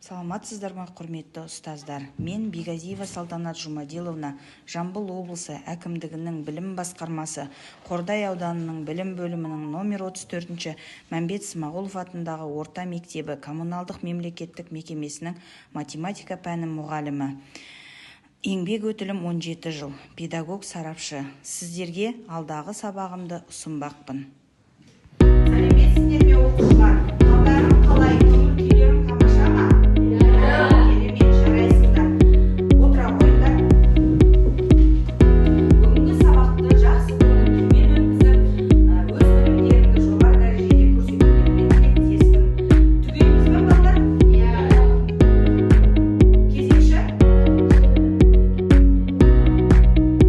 Саламатсыздар ма, құрметті ұстаздар? Мен Бегазиева Салтанат Жұмадиловна, Жамбыл облысы әкімдігінің білім басқармасы, Қордай ауданының білім бөлімінің номер 34-ші Мәмбет Смағұлов атындағы орта мектебі коммуналдық мемлекеттік мекемесінің математика пәні мұғалімі. Еңбек өтілім 17 жыл, педагог сарапшы. Сіздерге алдағы сабағымды ұсынбақпын. Сәлеметсіздер ме, оқушылар? Қалдарым қалай? Көңіл-күйлерің тамаша ма? Керемет, жарайсыздар. Отыра қойыңдар. Бүгінгі сабақты жақсы көңіл-күймен өткізіп, өз білімдеріңді жоғары дәрежеде көрсетуге тілектеспін. Түгелміз бе, балдар? Кезекші?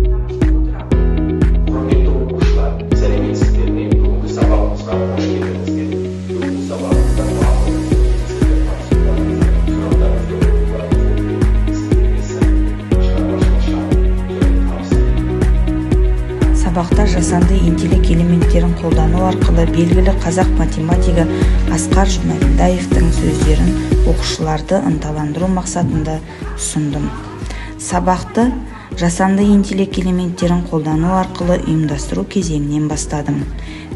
Тамаша, отыра қойыңдар. Құрметті оқушылар, сәлеметсіздер ме? Бүгінгі сабағымызға қош келдіңіздер. Бүгінгі сабағымызда Сабақта жасанды интеллект элементтерін қолдану арқылы белгілі қазақ математигі Асқар Жұмаділдаевтың сөздерін оқушыларды ынталандыру мақсатында ұсындым. Сабақты жасанды интеллект элементтерін қолдану арқылы ұйымдастыру кезеңінен бастадым.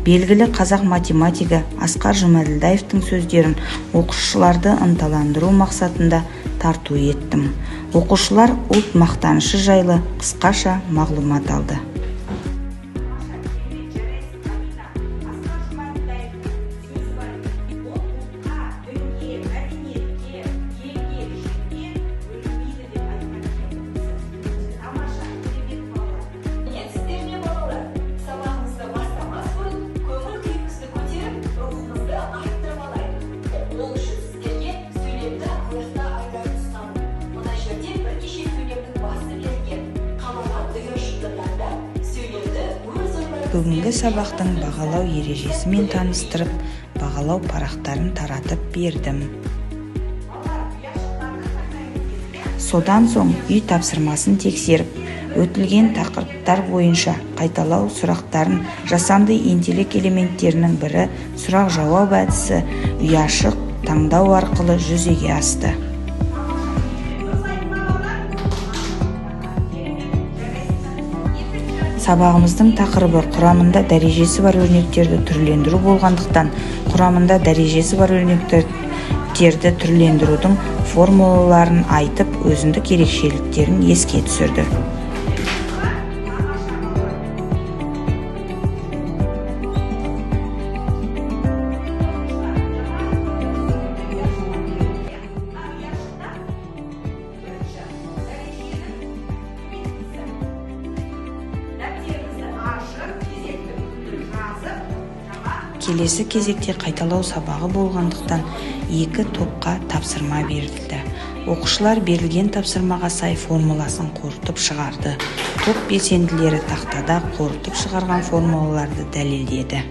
Белгілі қазақ математигі Асқар Жұмаділдаевтың сөздерін оқушыларды ынталандыру мақсатында тарту еттім. Оқушылар ұлт мақтанышы жайлы қысқаша мағлұмат алды. Бүгінгі сабақтың бағалау ережесімен таныстырып, бағалау парақтарын таратып бердім. Содан соң үй тапсырмасын тексеріп, өтілген тақырыптар бойынша қайталау сұрақтарын жасанды интеллект элементтерінің бірі сұрақ-жауап әдісі ұяшық таңдау арқылы жүзеге асты. Сабағымыздың тақырыбы құрамында дәрежесі бар өрнектерді түрлендіру болғандықтан, құрамында дәрежесі бар өрнектерді түрлендірудің формулаларын айтып, өзіндік ерекшеліктерін еске түсірді. Келесі кезекте қайталау сабағы болғандықтан 2 топқа тапсырма берілді. Оқушылар берілген тапсырмаға сай формуласын қорытып шығарды. Топ белсенділері тақтада қорытып шығарған формулаларды дәлелдеді.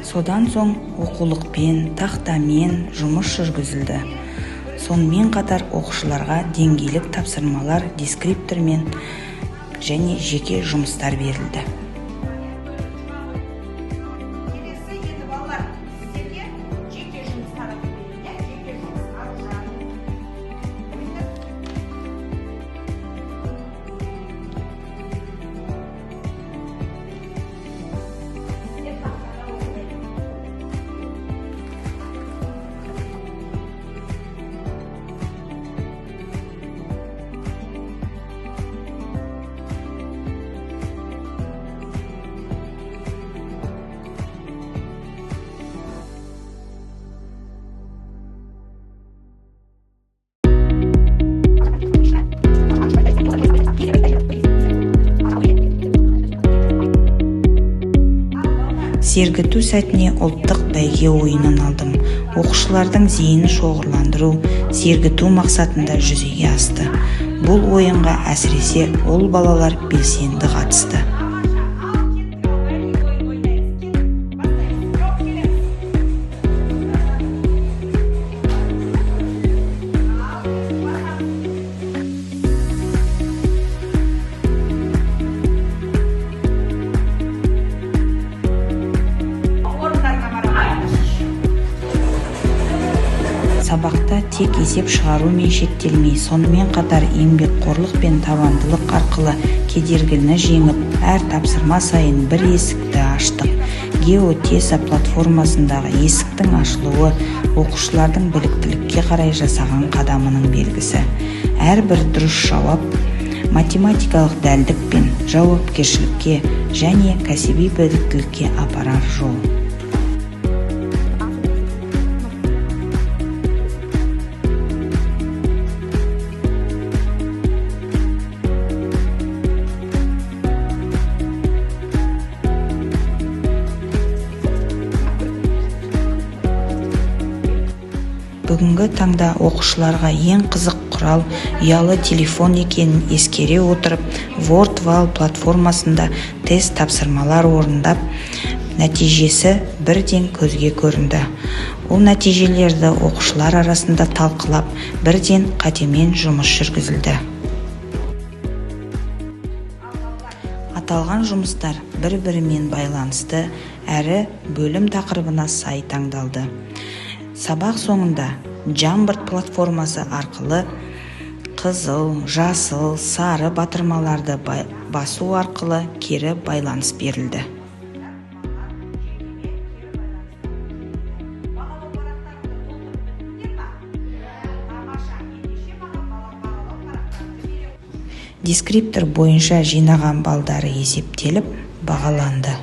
Содан соң оқулықпен, тақтамен жұмыс жүргізілді. Сонымен қатар оқушыларға деңгейлік тапсырмалар, дескриптормен және жеке жұмыстар берілді. Сергіту сәтіне ұлттық бәйге ойынын алдым. Оқушылардың зейінін шоғырландыру, сергіту мақсатында жүзеге асты. Бұл ойынға әсіресе ол балалар белсенді қатысты. Сабақта тек есеп шығарумен шектелмей, сонымен қатар еңбекқорлық пен табандылық арқылы кедергіні жеңіп, әр тапсырма сайын бір есікті аштық. Геотеса платформасындағы есіктің ашылуы оқушылардың біліктілікке қарай жасаған қадамының белгісі. Әрбір дұрыс жауап математикалық дәлдік пен жауапкершілікке және кәсіби біліктілікке апарар жол. Бүгінгі таңда оқушыларға ең қызық құрал ұялы телефон екенін ескере отырып, WordWall платформасында тест тапсырмалар орындап, нәтижесі бірден көзге көрінді. Ол нәтижелерді оқушылар арасында талқылап, бірден қатемен жұмыс жүргізілді. Аталған жұмыстар бір-бірімен байланысты, әрі бөлім тақырыбына сай таңдалды. Сабақ соңында Jamboard платформасы арқылы қызыл, жасыл, сары батырмаларды басу арқылы кері байланыс берілді. Дескриптор бойынша жинаған балдары есептеліп, бағаланды.